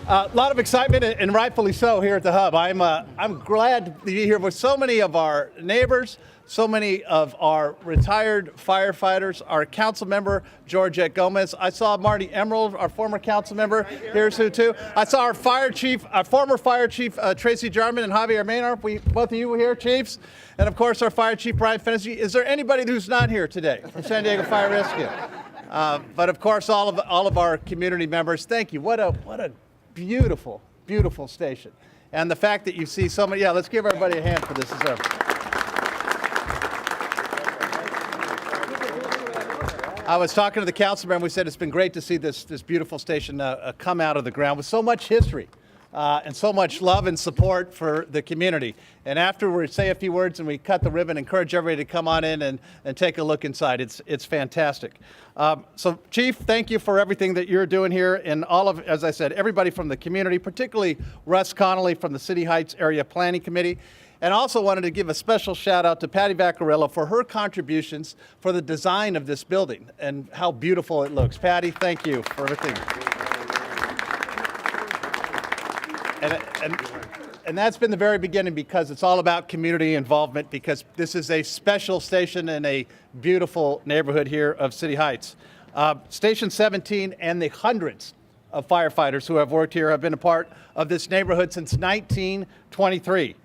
A lot of excitement, and rightfully so, here at the Hub. I'm glad to be here with so many of our neighbors, so many of our retired firefighters, our Councilmember Georgette Gómez. I saw Marty Emerald, our former Councilmember, here's who too. I saw our former Fire Chief Tracy Jarman and Javier Maynard. Both of you were here, Chiefs. And of course, our Fire Chief Brian Fennessy. Is there anybody who's not here today from San Diego Fire Rescue? But of course, all of our community members, thank you. What a beautiful, beautiful station. And the fact that you see so many, let's give everybody a hand for this. I was talking to the council member, we said it's been great to see this beautiful station come out of the ground with so much history and so much love and support for the community. And after we say a few words and we cut the ribbon, encourage everybody to come on in and take a look inside. It's fantastic. So Chief, thank you for everything that you're doing here, and all of, as I said, everybody from the community, particularly Russ Connolly from the City Heights Area Planning Committee. And also wanted to give a special shout out to Patty Vaccarello for her contributions for the design of this building and how beautiful it looks. Patty, thank you for everything. And that's been the very beginning, because it's all about community involvement, because this is a special station in a beautiful neighborhood here of City Heights. Station 17 and the hundreds of firefighters who have worked here have been a part of this neighborhood since 1923.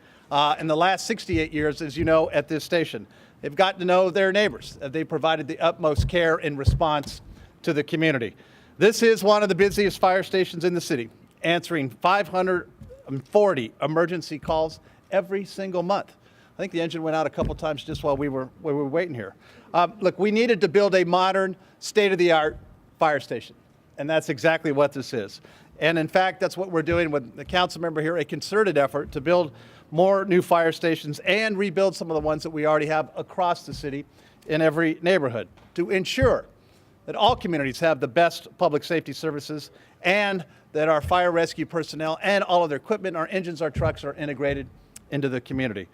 In the last 68 years, as you know, at this station. They've gotten to know their neighbors. They provided the utmost care in response to the community. This is one of the busiest fire stations in the city, answering 540 emergency calls every single month. I think the engine went out a couple times just while we were waiting here. Look, we needed to build a modern, state-of-the-art fire station, and that's exactly what this is. And in fact, that's what we're doing with the council member here, a concerted effort to build more new fire stations and rebuild some of the ones that we already have across the city in every neighborhood to ensure that all communities have the best public safety services, and that our fire rescue personnel and all of their equipment, our engines, our trucks are integrated into the community.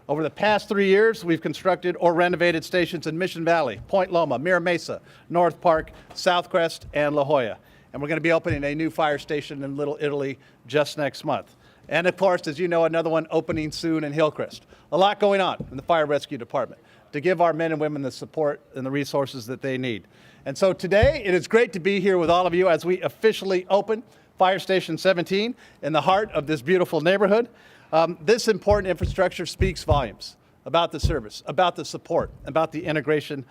Over the past 3 years, we've constructed or renovated stations in Mission Valley, Point Loma, Mira Mesa, North Park, Southcrest, and La Jolla. And we're going to be opening a new fire station in Little Italy just next month. And of course, as you know, another one opening soon in Hillcrest. A lot going on in the fire rescue department to give our men and women the support and the resources that they need. And so today, it is great to be here with all of you as we officially open Fire Station 17 in the heart of this beautiful neighborhood. This important infrastructure speaks volumes about the service, about the support, about the integration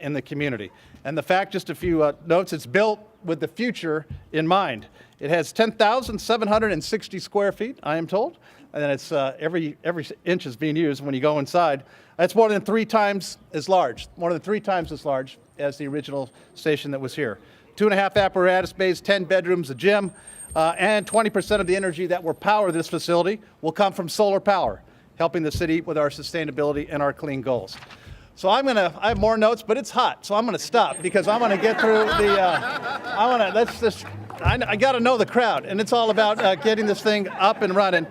in the community. And the fact, just a few notes, it's built with the future in mind. It has 10,760 square feet, I am told, and it's every inch is being used when you go inside. That's more than 3 times as large as the original station that was here. 2.5 apparatus bays, 10 bedrooms, a gym, and 20% of the energy that will power this facility will come from solar power, helping the city with our sustainability and our clean goals. So I have more notes, but it's hot, so I'm gonna stop because I wanna get through the, I gotta know the crowd, and it's all about getting this thing up and running.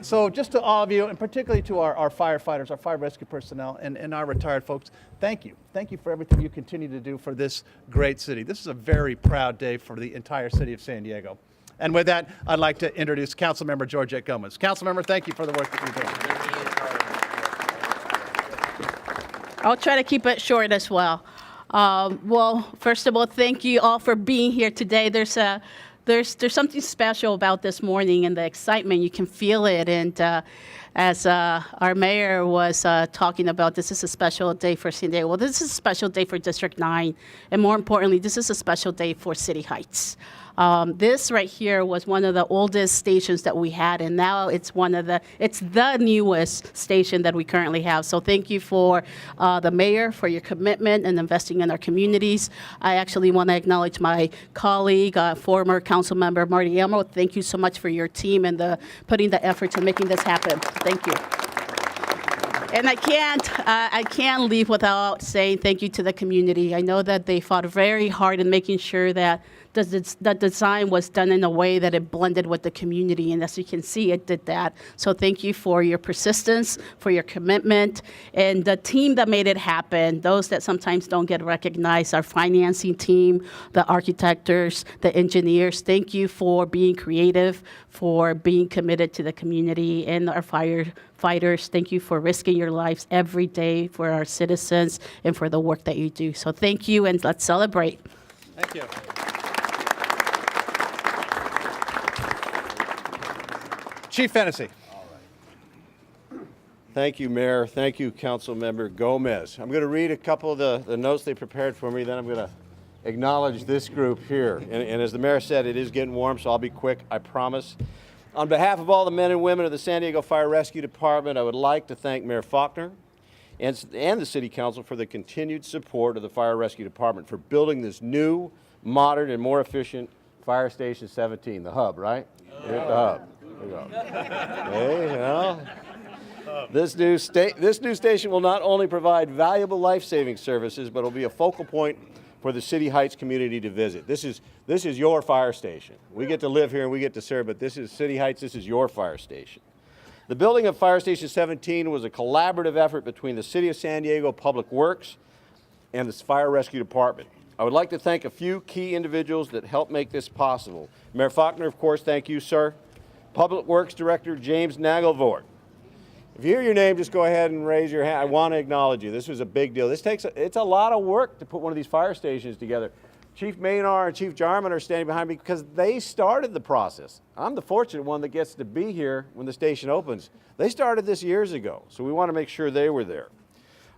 So just to all of you, and particularly to our firefighters, our fire rescue personnel, and our retired folks, thank you. Thank you for everything you continue to do for this great city. This is a very proud day for the entire city of San Diego. And with that, I'd like to introduce Councilmember Georgette Gómez. Councilmember, thank you for the work that you're doing. I'll try to keep it short as well. Well, first of all, thank you all for being here today. There's something special about this morning and the excitement. You can feel it. And as our mayor was talking about, this is a special day for San Diego. Well, this is a special day for District 9. And more importantly, this is a special day for City Heights. This right here was one of the oldest stations that we had, and now it's the newest station that we currently have. So thank you for the mayor for your commitment and investing in our communities. I actually want to acknowledge my colleague, former council member Marty Emerald. Thank you so much for your team and putting the effort to making this happen. Thank you. And I can't leave without saying thank you to the community. I know that they fought very hard in making sure that the design was done in a way that it blended with the community, and as you can see, it did that. So thank you for your persistence, for your commitment, and the team that made it happen, those that sometimes don't get recognized, our financing team, the architects, the engineers. Thank you for being creative, for being committed to the community, and our firefighters. Thank you for risking your lives every day for our citizens and for the work that you do. So thank you, and let's celebrate. Thank you. Chief Fennessy. Thank you, Mayor. Thank you, Councilmember Gómez. I'm going to read a couple of the notes they prepared for me, then I'm going to acknowledge this group here. And as the Mayor said, it is getting warm, so I'll be quick, I promise. On behalf of all the men and women of the San Diego Fire Rescue Department, I would like to thank Mayor Faulconer and the City Council for the continued support of the Fire Rescue Department for building this new, modern, and more efficient Fire Station 17, the hub, right? Here's the hub. There you go. Hey, you know. This new station will not only provide valuable life-saving services, but it will be a focal point for the City Heights community to visit. This is your fire station. We get to live here and we get to serve, but this is City Heights, this is your fire station. The building of Fire Station 17 was a collaborative effort between the City of San Diego Public Works and the Fire Rescue Department. I would like to thank a few key individuals that helped make this possible. Mayor Faulconer, of course, thank you, sir. Public Works Director James Nagelvoort. If you hear your name, just go ahead and raise your hand. I want to acknowledge you. This was a big deal. It's a lot of work to put one of these fire stations together. Chief Maynard and Chief Jarman are standing behind me because they started the process. I'm the fortunate one that gets to be here when the station opens. They started this years ago, so we want to make sure they were there.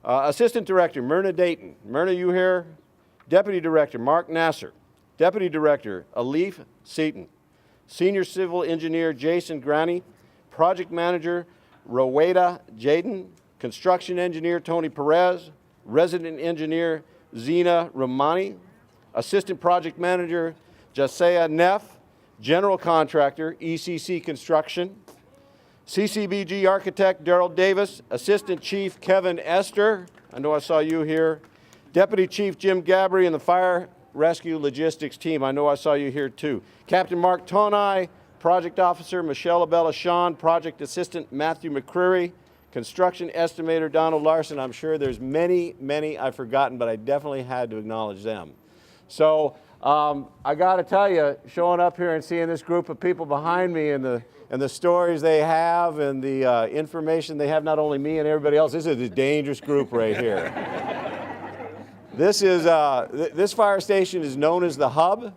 Assistant Director Myrna Dayton. Myrna, you here? Deputy Director Mark Nasser. Deputy Director Alif Seaton. Senior Civil Engineer Jason Granny. Project Manager Roweda Jaden, Construction Engineer Tony Perez, Resident Engineer Zena Romani, Assistant Project Manager Jasea Neff, General Contractor ECC Construction, CCBG Architect Daryl Davis, Assistant Chief Kevin Esther, I know I saw you here, Deputy Chief Jim Gabry and the Fire Rescue Logistics Team, I know I saw you here too, Captain Mark Tonai, Project Officer Michelle Abella Sean, Project Assistant Matthew McCreary, Construction Estimator Donald Larson. I'm sure there's many I've forgotten, but I definitely had to acknowledge them. So I got to tell you, showing up here and seeing this group of people behind me and the stories they have and the information they have, not only me and everybody else, this is a dangerous group right here. This fire station is known as the Hub.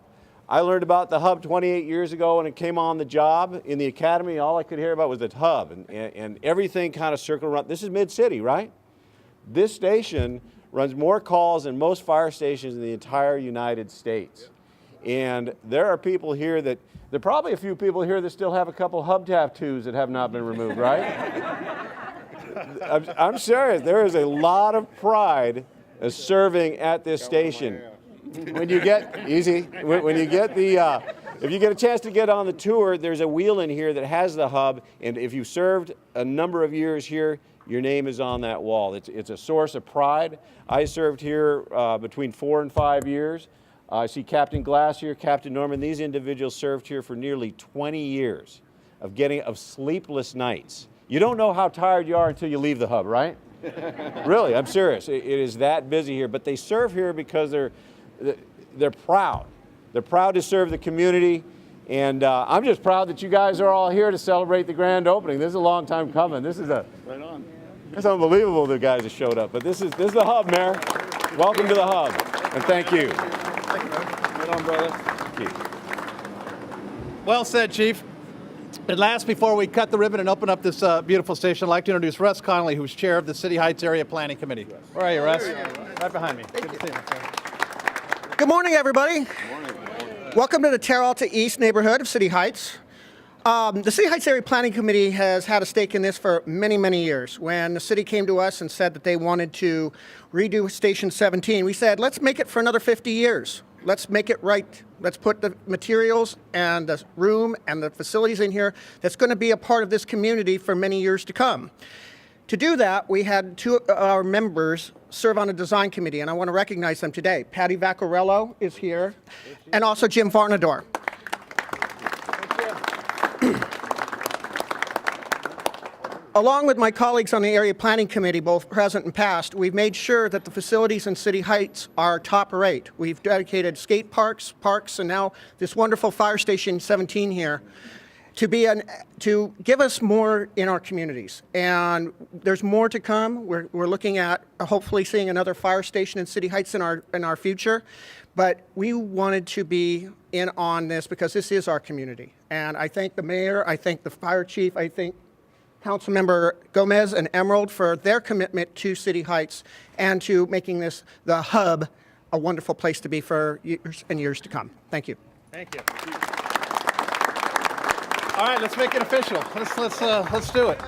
I learned about the Hub 28 years ago when it came on the job in the academy. All I could hear about was the Hub, and everything kind of circled around. This is mid-city, right? This station runs more calls than most fire stations in the entire United States. And there are people here there are probably a few people here that still have a couple Hub tattoos that have not been removed, right? I'm serious. There is a lot of pride of serving at this station. When you get if you get a chance to get on the tour, there's a wheel in here that has the Hub, and if you served a number of years here, your name is on that wall. It's a source of pride. I served here between 4 and 5 years. I see Captain Glass here, Captain Norman. These individuals served here for nearly 20 years of sleepless nights. You don't know how tired you are until you leave the Hub, right? Really, I'm serious. It is that busy here, but they serve here because they're proud. They're proud to serve the community, and I'm just proud that you guys are all here to celebrate the grand opening. This is a long time coming. Right on. It's unbelievable the guys have showed up, but this is the Hub, Mayor. Welcome to the Hub, and thank you. Thank you, right on, brother. Thank you. Well said, Chief. And last, before we cut the ribbon and open up this beautiful station, I'd like to introduce Russ Connolly, who's chair of the City Heights Area Planning Committee. Where are you, Russ? Right behind me. Good to see you. Good morning, everybody. Good morning. Welcome to the Terra Alta East neighborhood of City Heights. The City Heights Area Planning Committee has had a stake in this for many years. When the city came to us and said that they wanted to redo Station 17, we said, let's make it for another 50 years. Let's make it right. Let's put the materials and the room and the facilities in here that's going to be a part of this community for many years to come. To do that, we had two of our members serve on a design committee, and I want to recognize them today. Patty Vaccarello is here, and also Jim Varnador. Along with my colleagues on the Area Planning Committee, both present and past, we've made sure that the facilities in City Heights are top rate. We've dedicated skate parks, and now this wonderful Fire Station 17 here to give us more in our communities. And there's more to come. We're looking at hopefully seeing another fire station in City Heights in our future. But we wanted to be in on this because this is our community. And I thank the mayor, I thank the fire chief, I thank Councilmember Gómez and Emerald for their commitment to City Heights and to making this the hub a wonderful place to be for years and years to come. Thank you. Thank you. All right, let's make it official. Let's do it.